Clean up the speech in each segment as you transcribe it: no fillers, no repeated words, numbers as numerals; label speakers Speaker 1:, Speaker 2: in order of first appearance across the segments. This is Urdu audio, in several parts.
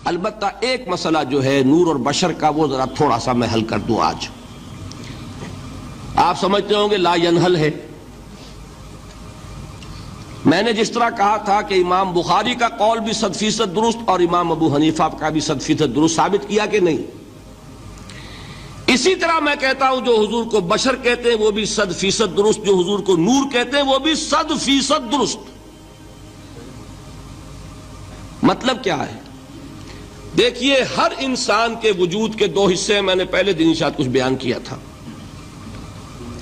Speaker 1: البتہ ایک مسئلہ جو ہے نور اور بشر کا وہ ذرا تھوڑا سا میں حل کر دوں آج. آپ سمجھتے ہوں گے لا ینحل ہے. میں نے جس طرح کہا تھا کہ امام بخاری کا قول بھی 100% درست اور امام ابو حنیفہ کا بھی 100% درست ثابت کیا کہ نہیں، اسی طرح میں کہتا ہوں جو حضور کو بشر کہتے ہیں وہ بھی 100% درست، جو حضور کو نور کہتے ہیں وہ بھی 100% درست. مطلب کیا ہے؟ دیکھیے ہر انسان کے وجود کے دو حصے ہیں، میں نے پہلے دن شاید کچھ بیان کیا تھا.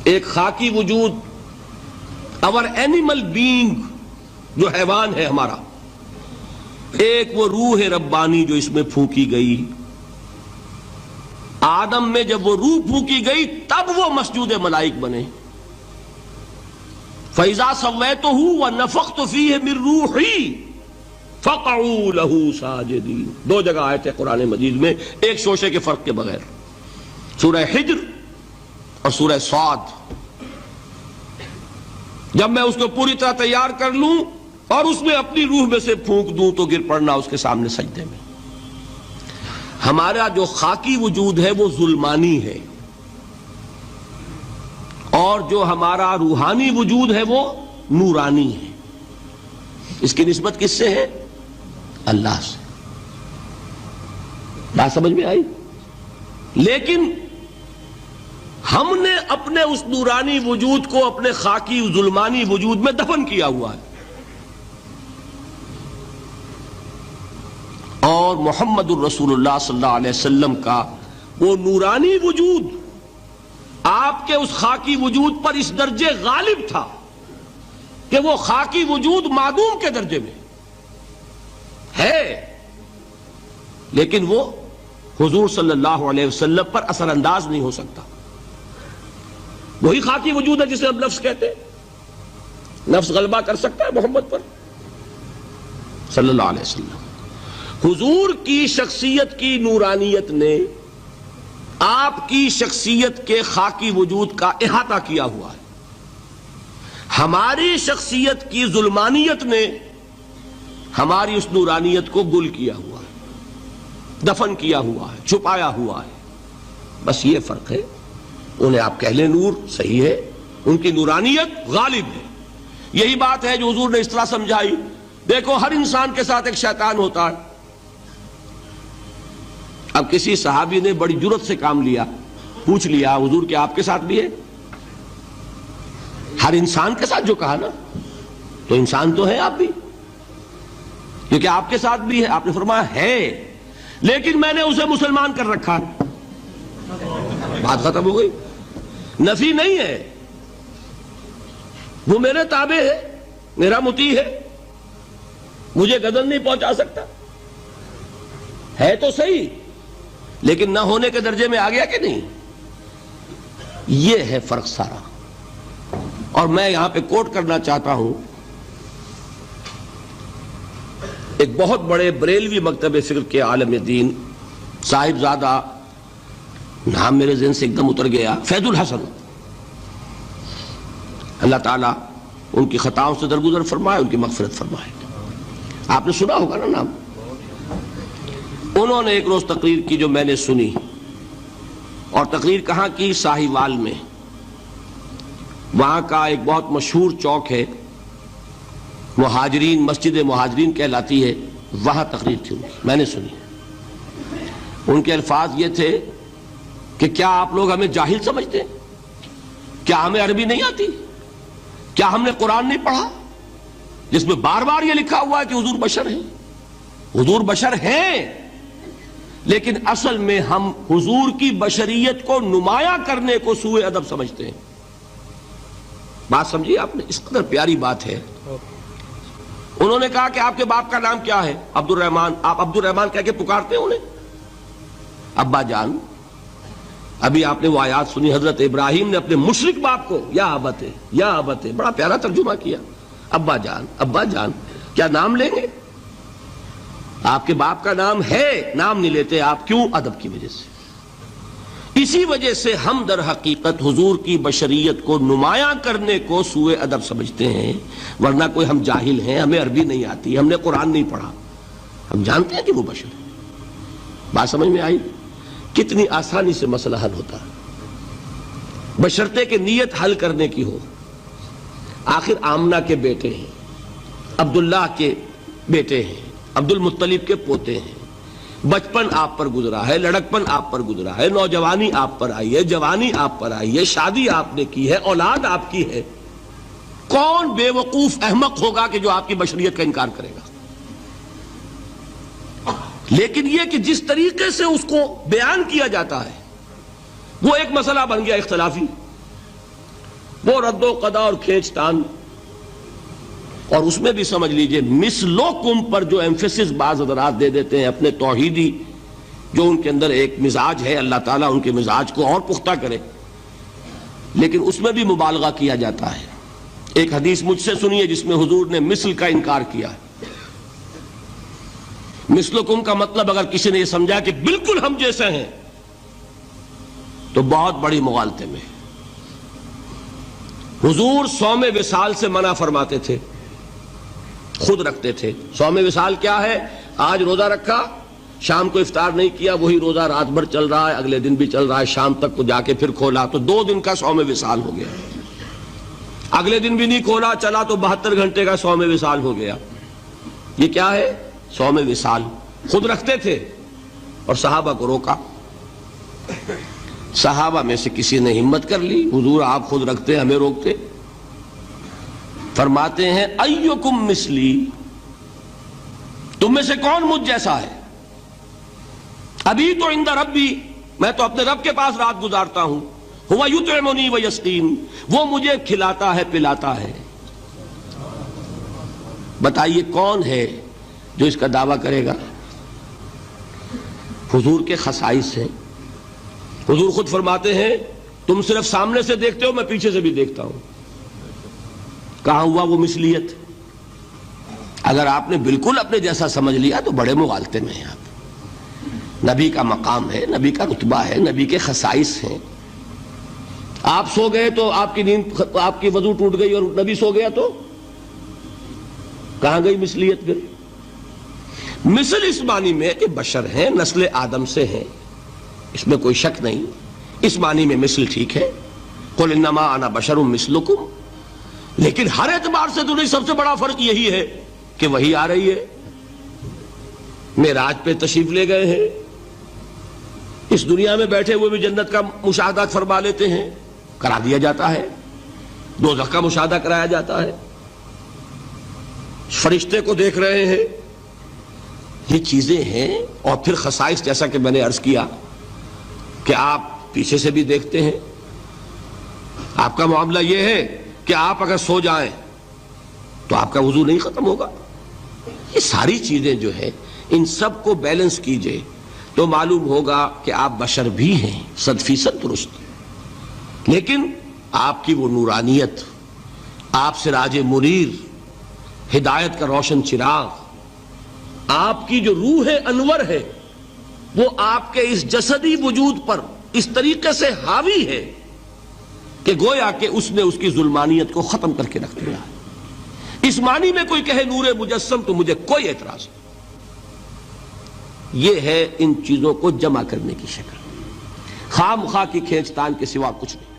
Speaker 1: ایک خاکی وجود اور اینیمل بینگ جو حیوان ہے ہمارا، ایک وہ روح ربانی جو اس میں پھونکی گئی. آدم میں جب وہ روح پھونکی گئی تب وہ مسجود ملائک بنے. فَإِذَا سَوَّيْتُهُ وَنَفَخْتُ فِيهِ مِن رُوحِي فَقَعُوا لَهُ سَاجِدِينَ. دو جگہ آئے تھے قرآن مجید میں ایک شوشے کے فرق کے بغیر، سورہ حجر اور سورہ صاد. جب میں اس کو پوری طرح تیار کر لوں اور اس میں اپنی روح میں سے پھونک دوں تو گر پڑنا اس کے سامنے سجدے میں. ہمارا جو خاکی وجود ہے وہ ظلمانی ہے، اور جو ہمارا روحانی وجود ہے وہ نورانی ہے. اس کی نسبت کس سے ہے؟ اللہ سے. بات سمجھ میں آئی؟ لیکن ہم نے اپنے اس نورانی وجود کو اپنے خاکی ظلمانی وجود میں دفن کیا ہوا ہے، اور محمد الرسول اللہ صلی اللہ علیہ وسلم کا وہ نورانی وجود آپ کے اس خاکی وجود پر اس درجے غالب تھا کہ وہ خاکی وجود معدوم کے درجے میں ہے، لیکن وہ حضور صلی اللہ علیہ وسلم پر اثر انداز نہیں ہو سکتا. وہی خاکی وجود ہے جسے ہم نفس کہتے ہیں. نفس غلبہ کر سکتا ہے محمد پر صلی اللہ علیہ وسلم. حضور کی شخصیت کی نورانیت نے آپ کی شخصیت کے خاکی وجود کا احاطہ کیا ہوا ہے. ہماری شخصیت کی ظلمانیت نے ہماری اس نورانیت کو گل کیا ہوا ہے، دفن کیا ہوا ہے، چھپایا ہوا ہے. بس یہ فرق ہے. انہیں آپ کہہ لیں نور، صحیح ہے، ان کی نورانیت غالب ہے. یہی بات ہے جو حضور نے اس طرح سمجھائی. دیکھو ہر انسان کے ساتھ ایک شیطان ہوتا ہے. اب کسی صحابی نے بڑی جرت سے کام لیا، پوچھ لیا حضور کہ آپ کے ساتھ بھی ہے؟ ہر انسان کے ساتھ جو کہا نا، تو انسان تو ہے آپ بھی، کیونکہ آپ کے ساتھ بھی ہے. آپ نے فرمایا ہے، لیکن میں نے اسے مسلمان کر رکھا. بات ختم ہو گئی. نفی نہیں ہے، وہ میرے تابع ہے، میرا مطیع ہے، مجھے گدن نہیں پہنچا سکتا. ہے تو صحیح، لیکن نہ ہونے کے درجے میں آ گیا کہ نہیں. یہ ہے فرق سارا. اور میں یہاں پہ کوٹ کرنا چاہتا ہوں ایک بہت بڑے بریلوی مکتب فکر کے عالم دین، صاحب زادہ، نام میرے ذہن سے ایک دم اتر گیا، فیض الحسن. اللہ تعالیٰ ان کی خطاؤں سے درگزر فرمائے، ان کی مغفرت فرمائے. آپ نے سنا ہوگا نا نام. انہوں نے ایک روز تقریر کی جو میں نے سنی، اور تقریر کہاں کی؟ ساہیوال میں. وہاں کا ایک بہت مشہور چوک ہے، مہاجرین، مسجد مہاجرین کہلاتی ہے، وہاں تقریر تھی ان کی، میں نے سنی. ان کے الفاظ یہ تھے کہ کیا آپ لوگ ہمیں جاہل سمجھتے ہیں؟ کیا ہمیں عربی نہیں آتی؟ کیا ہم نے قرآن نہیں پڑھا جس میں بار بار یہ لکھا ہوا ہے کہ حضور بشر ہیں؟ حضور بشر ہیں، لیکن اصل میں ہم حضور کی بشریت کو نمایاں کرنے کو سوء ادب سمجھتے ہیں. بات سمجھیے آپ نے، اس قدر پیاری بات ہے. انہوں نے کہا کہ آپ کے باپ کا نام کیا ہے؟ عبد الرحمن. آپ عبد الرحمن کہہ کے پکارتے ہیں انہیں؟ ابا جان. ابھی آپ نے وہ آیات سنی، حضرت ابراہیم نے اپنے مشرک باپ کو یا ابت ہے، یا ابت ہے، بڑا پیارا ترجمہ کیا. ابا جان، ابا جان، کیا نام لیں گے؟ آپ کے باپ کا نام ہے، نام نہیں لیتے آپ. کیوں؟ ادب کی وجہ سے. اسی وجہ سے ہم در حقیقت حضور کی بشریت کو نمایاں کرنے کو سوء ادب سمجھتے ہیں، ورنہ کوئی ہم جاہل ہیں، ہمیں عربی نہیں آتی، ہم نے قرآن نہیں پڑھا، ہم جانتے ہیں کہ وہ بشر ہے. بات سمجھ میں آئی؟ کتنی آسانی سے مسئلہ حل ہوتا ہے بشرطے کہ نیت حل کرنے کی ہو۔ آخر آمنہ کے بیٹے ہیں، عبداللہ کے بیٹے ہیں، عبد المطلب کے پوتے ہیں، بچپن آپ پر گزرا ہے، لڑکپن آپ پر گزرا ہے، نوجوانی آپ پر آئی ہے، جوانی آپ پر آئی ہے، شادی آپ نے کی ہے، اولاد آپ کی ہے۔ کون بے وقوف احمق ہوگا کہ جو آپ کی بشریت کا انکار کرے گا؟ لیکن یہ کہ جس طریقے سے اس کو بیان کیا جاتا ہے وہ ایک مسئلہ بن گیا اختلافی، وہ رد و قضا اور کھینچ تان، اور اس میں بھی سمجھ لیجئے مثلکم پر جو ایمفیسس بعض حضرات دے دیتے ہیں اپنے توحیدی جو ان کے اندر ایک مزاج ہے، اللہ تعالیٰ ان کے مزاج کو اور پختہ کرے، لیکن اس میں بھی مبالغہ کیا جاتا ہے۔ ایک حدیث مجھ سے سنیے جس میں حضور نے مثل کا انکار کیا ہے۔ مثلکم کا مطلب اگر کسی نے یہ سمجھا کہ بالکل ہم جیسے ہیں تو بہت بڑی مغالطے میں۔ حضور صوم وصال سے منع فرماتے تھے، خود رکھتے تھے۔ صوم وصال کیا ہے؟ آج روزہ رکھا، شام کو افطار نہیں کیا، وہی روزہ رات بھر چل رہا ہے، اگلے دن بھی چل رہا ہے، شام تک کو جا کے پھر کھولا تو 2 دن کا صوم وصال ہو گیا۔ اگلے دن بھی نہیں کھولا، چلا تو 72 گھنٹے کا صوم وصال ہو گیا۔ یہ کیا ہے؟ صوم وصال۔ خود رکھتے تھے اور صحابہ کو روکا۔ صحابہ میں سے کسی نے ہمت کر لی، حضور آپ خود رکھتے ہمیں روکتے؟ فرماتے ہیں ایکم مثلی، تم میں سے کون مجھ جیسا ہے؟ ابھی تو عند ربی، میں تو اپنے رب کے پاس رات گزارتا ہوں، ہوا یطعمنی ویسقین، وہ مجھے کھلاتا ہے پلاتا ہے۔ بتائیے کون ہے جو اس کا دعویٰ کرے گا؟ حضور کے خصائص ہیں۔ حضور خود فرماتے ہیں تم صرف سامنے سے دیکھتے ہو، میں پیچھے سے بھی دیکھتا ہوں۔ کہاں ہوا وہ مثلیت؟ اگر آپ نے بالکل اپنے جیسا سمجھ لیا تو بڑے مغالطے میں ہیں آپ۔ نبی کا مقام ہے، نبی کا رتبہ ہے، نبی کے خصائص ہیں۔ آپ سو گئے تو آپ کی نیند، آپ کی وضو ٹوٹ گئی اور نبی سو گیا تو کہاں گئی مثلیت پھر؟ مثل اس معنی میں کہ بشر ہیں، نسل آدم سے ہیں، اس میں کوئی شک نہیں، اس معنی میں مثل ٹھیک ہے، قل انما انا بشر مثلکم، لیکن ہر اعتبار سے تو نہیں۔ سب سے بڑا فرق یہی ہے کہ وہی آ رہی ہے، معراج پہ تشریف لے گئے ہیں، اس دنیا میں بیٹھے ہوئے بھی جنت کا مشاہدہ فرما لیتے ہیں، کرا دیا جاتا ہے، دوزخ کا مشاہدہ کرایا جاتا ہے، فرشتے کو دیکھ رہے ہیں۔ یہ چیزیں ہیں، اور پھر خصائص جیسا کہ میں نے عرض کیا کہ آپ پیچھے سے بھی دیکھتے ہیں۔ آپ کا معاملہ یہ ہے کہ آپ اگر سو جائیں تو آپ کا وضو نہیں ختم ہوگا۔ یہ ساری چیزیں جو ہے ان سب کو بیلنس کیجئے تو معلوم ہوگا کہ آپ بشر بھی ہیں 100% درست، لیکن آپ کی وہ نورانیت، آپ سراج منیر، ہدایت کا روشن چراغ، آپ کی جو روح انور ہے وہ آپ کے اس جسدی وجود پر اس طریقے سے حاوی ہے کہ گویا کہ اس نے اس کی ظلمانیت کو ختم کر کے رکھ دیا ہے۔ اس معنی میں کوئی کہے نور مجسم تو مجھے کوئی اعتراض نہیں۔ یہ ہے ان چیزوں کو جمع کرنے کی شکل، خواہ مخواہ کی کھینچ تان کے سوا کچھ نہیں۔